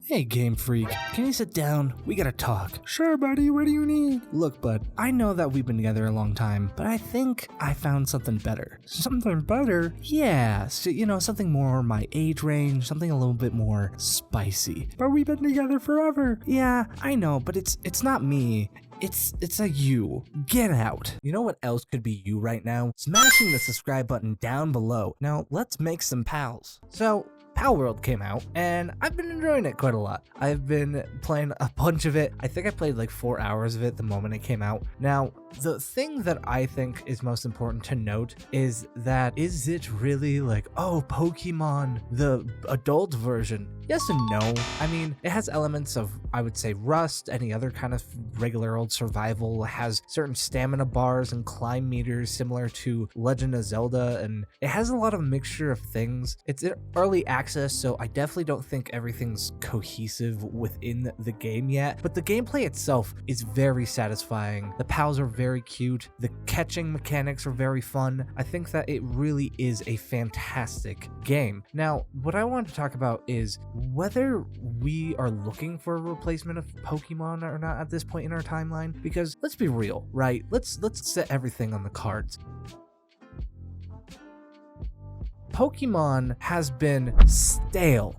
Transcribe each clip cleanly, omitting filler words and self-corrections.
Hey, Game Freak, can you sit down? We gotta talk. Sure, buddy, what do you need? Look, bud, I know that we've been together a long time, but I think I found something better. Something better? Yeah, so, something more my age range, something a little bit more spicy. But we've been together forever. Yeah, I know, but it's not me. It's a you. Get out. You know what else could be you right now? Smashing the subscribe button down below. Now, let's make some pals. So, Palworld came out, and I've been enjoying it quite a lot. I've been playing a bunch of it. I think I played like 4 hours of it the moment it came out. Now, the thing that I think is most important to note is that is it really like, oh, Pokemon, the adult version? Yes and no. I mean, it has elements of, I would say, Rust, any other kind of regular old survival. It has certain stamina bars and climb meters similar to Legend of Zelda, and it has a lot of mixture of things. It's in early access, so I definitely don't think everything's cohesive within the game yet, but the gameplay itself is very satisfying. The pals are very cute. The catching mechanics are very fun. I think that it really is a fantastic game. Now, what I want to talk about is whether we are looking for a replacement of Pokemon or not at this point in our timeline, because let's be real, right? Let's set everything on the cards. Pokemon has been stale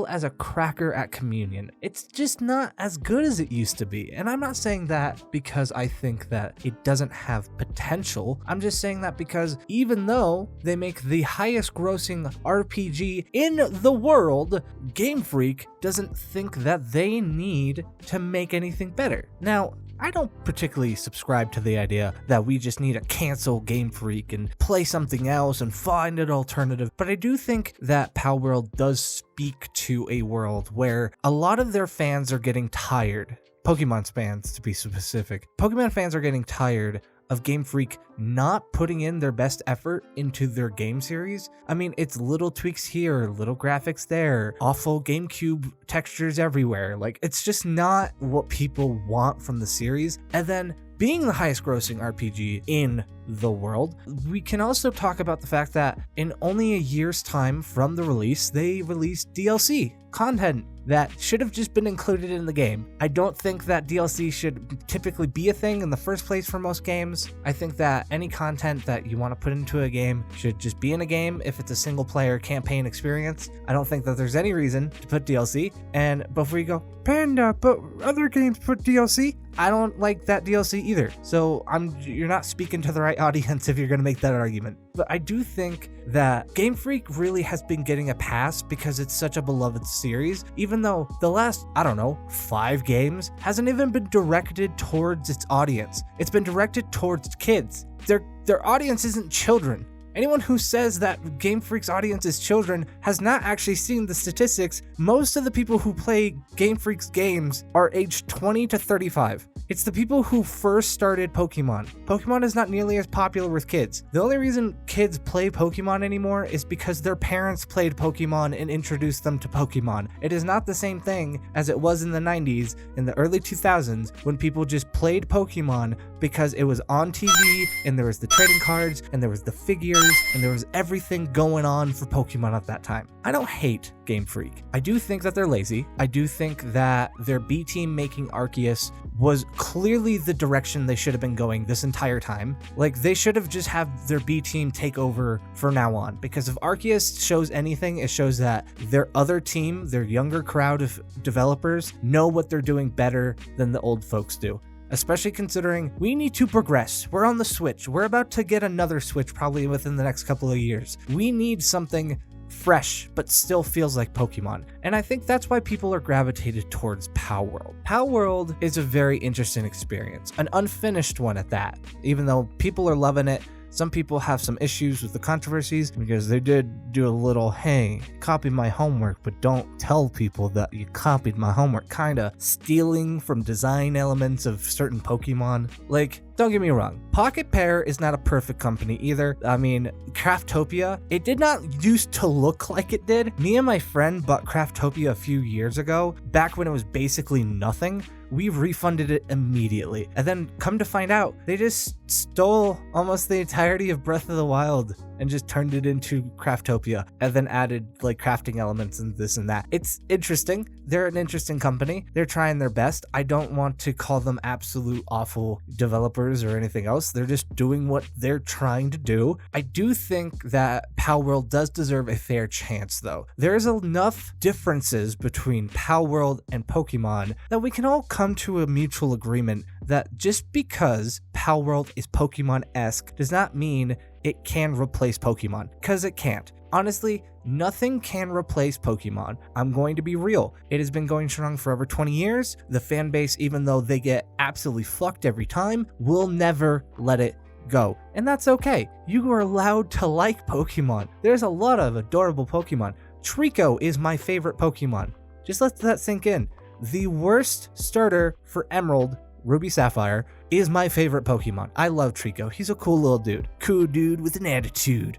as a cracker at communion. It's just not as good as it used to be. And I'm not saying that because I think that it doesn't have potential. I'm just saying that because even though they make the highest grossing RPG in the world, Game Freak doesn't think that they need to make anything better. Now, I don't particularly subscribe to the idea that we just need to cancel Game Freak and play something else and find an alternative, but I do think that Palworld does speak to a world where a lot of their fans are getting tired. Pokemon fans, to be specific. Pokemon fans are getting tired of Game Freak not putting in their best effort into their game series. I mean, it's little tweaks here, little graphics there, awful GameCube textures everywhere. Like, it's just not what people want from the series. And then being the highest grossing RPG in the world, we can also talk about the fact that in only a year's time from the release, they released DLC content that should have just been included in the game. I don't think that DLC should typically be a thing in the first place for most games. I think that any content that you want to put into a game should just be in a game if it's a single player campaign experience. I don't think that there's any reason to put DLC. And before you go, Panda, but other games put DLC. I don't like that DLC either. So you're not speaking to the right audience if you're going to make that argument. But I do think that Game Freak really has been getting a pass because it's such a beloved series, even though the last, 5 games hasn't even been directed towards its audience. It's been directed towards kids. Their audience isn't children. Anyone who says that Game Freak's audience is children has not actually seen the statistics. Most of the people who play Game Freak's games are aged 20 to 35. It's the people who first started Pokemon. Pokemon is not nearly as popular with kids. The only reason kids play Pokemon anymore is because their parents played Pokemon and introduced them to Pokemon. It is not the same thing as it was in the 90s, in the early 2000s, when people just played Pokemon because it was on TV and there was the trading cards and there was the figures and there was everything going on for Pokemon at that time. I don't hate Game Freak. I do think that they're lazy. I do think that their B team making Arceus was clearly the direction they should have been going this entire time. Like, they should have just had their B team take over from now on, because if Arceus shows anything, it shows that their other team, their younger crowd of developers, know what they're doing better than the old folks do. Especially considering we need to progress. We're on the Switch. We're about to get another Switch probably within the next couple of years. We need something fresh, but still feels like Pokemon. And I think that's why people are gravitated towards Palworld. Palworld is a very interesting experience, an unfinished one at that. Even though people are loving it, some people have some issues with the controversies because they did do a little, hey, copy my homework, but don't tell people that you copied my homework, kind of stealing from design elements of certain Pokemon. Like, don't get me wrong. Pocket Pair is not a perfect company either. I mean, Craftopia, it did not used to look like it did. Me and my friend bought Craftopia a few years ago, back when it was basically nothing. We refunded it immediately. And then come to find out, they just stole almost the entirety of Breath of the Wild and just turned it into Craftopia and then added like crafting elements and this and that. It's interesting. They're an interesting company. They're trying their best. I don't want to call them absolute awful developers or anything else. They're just doing what they're trying to do. I do think that Palworld does deserve a fair chance though. There's enough differences between Palworld and Pokemon that we can all come to a mutual agreement that just because Palworld is Pokemon-esque does not mean it can replace Pokemon, because it can't. Honestly, nothing can replace Pokemon. I'm going to be real. It has been going strong for over 20 years. The fan base, even though they get absolutely fucked every time, will never let it go. And that's okay. You are allowed to like Pokemon. There's a lot of adorable Pokemon. Trico is my favorite Pokemon. Just let that sink in. The worst starter for Emerald, Ruby Sapphire, is my favorite Pokemon. I love Trico. He's a cool little dude. Cool dude with an attitude.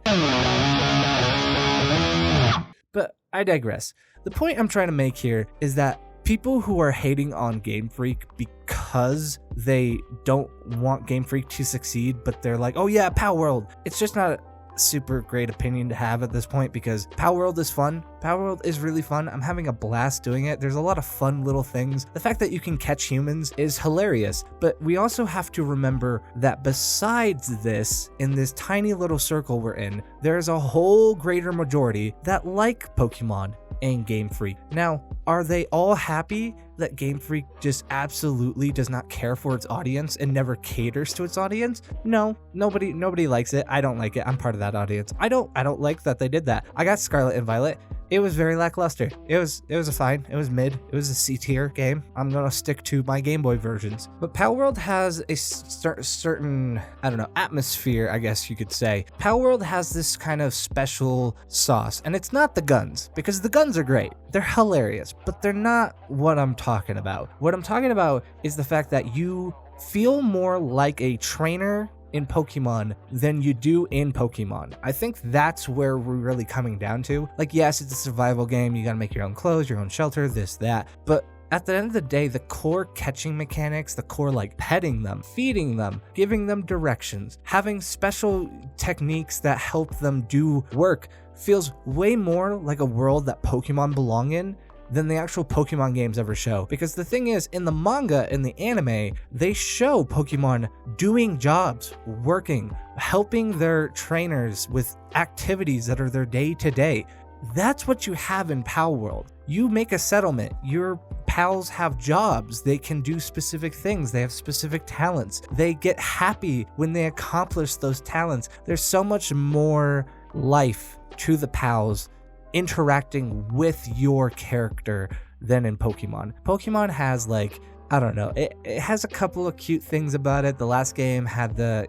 But I digress. The point I'm trying to make here is that people who are hating on Game Freak because they don't want Game Freak to succeed, but they're like, oh yeah, Palworld. It's just not super great opinion to have at this point, because Palworld is fun. Palworld is really fun. I'm having a blast doing it. There's a lot of fun little things. The fact that you can catch humans is hilarious, but we also have to remember that besides this, in this tiny little circle we're in, there's a whole greater majority that like Pokemon and Game Freak. Now, are they all happy that Game Freak just absolutely does not care for its audience and never caters to its audience? No, nobody likes it. I don't like it. I'm part of that audience. I don't like that they did that. I got Scarlet and Violet. It was very lackluster. It was a fine. It was mid. It was a C tier game. I'm gonna stick to my Game Boy versions. But Palworld has a certain, I don't know, atmosphere, I guess you could say. Palworld has this kind of special sauce, and it's not the guns, because the guns are great. They're hilarious, but they're not what I'm talking about. What I'm talking about is the fact that you feel more like a trainer in Pokemon than you do in Pokemon. I think that's where we're really coming down to. Like, yes, it's a survival game. You gotta make your own clothes, your own shelter, this, that. But at the end of the day, the core catching mechanics, the core like petting them, feeding them, giving them directions, having special techniques that help them do work feels way more like a world that Pokemon belong in than the actual Pokemon games ever show. Because the thing is, in the manga, in the anime, they show Pokemon doing jobs, working, helping their trainers with activities that are their day-to-day. That's what you have in Palworld. You make a settlement, your pals have jobs, they can do specific things, they have specific talents, they get happy when they accomplish those talents. There's so much more life to the pals interacting with your character than in Pokemon. Pokemon has like, I don't know, it has a couple of cute things about it. The last game had the,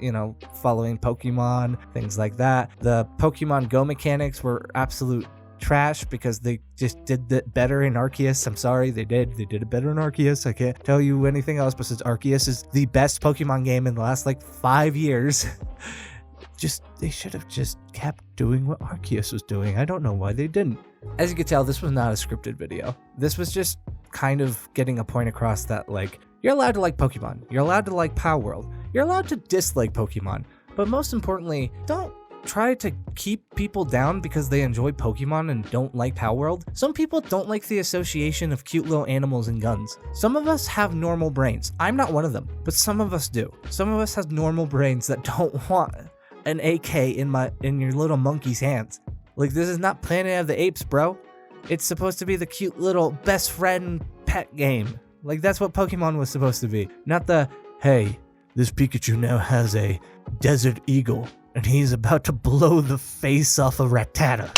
following Pokemon, things like that. The Pokemon Go mechanics were absolute trash because they just did it better in Arceus. I'm sorry, they did it better in Arceus. I can't tell you anything else besides Arceus is the best Pokemon game in the last 5 years. They should have just kept doing what Arceus was doing. I don't know why they didn't. As you can tell, this was not a scripted video. This was just kind of getting a point across that, you're allowed to like Pokemon. You're allowed to like Palworld. You're allowed to dislike Pokemon. But most importantly, don't try to keep people down because they enjoy Pokemon and don't like Palworld. Some people don't like the association of cute little animals and guns. Some of us have normal brains. I'm not one of them, but some of us do. Some of us have normal brains that don't want an AK in your little monkey's hands. This is not Planet of the Apes, bro. It's supposed to be the cute little best friend pet game. That's what Pokemon was supposed to be. Not the, hey, this Pikachu now has a desert eagle and he's about to blow the face off of Rattata.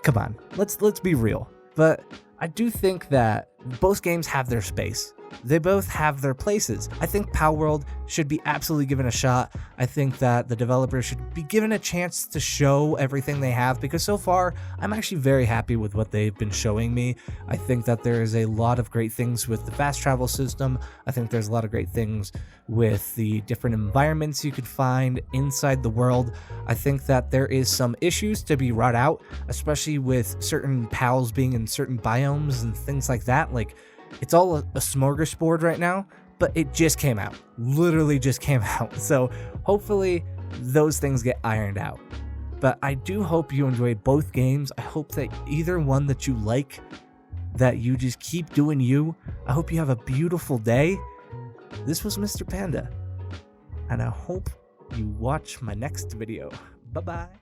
Come on, let's be real. But I do think that both games have their space. they both have their places. I think Palworld should be absolutely given a shot. I think that the developers should be given a chance to show everything they have, because so far I'm actually very happy with what they've been showing me. I think that there is a lot of great things with the fast travel system. I think there's a lot of great things with the different environments you could find inside the world. I think that there is some issues to be wrought out, especially with certain pals being in certain biomes and things like that. Like, it's all a smorgasbord right now, but it just came out. Literally just came out. So hopefully those things get ironed out. But I do hope you enjoy both games. I hope that either one that you like, that you just keep doing you. I hope you have a beautiful day. This was Mr. Panda, and I hope you watch my next video. Bye-bye.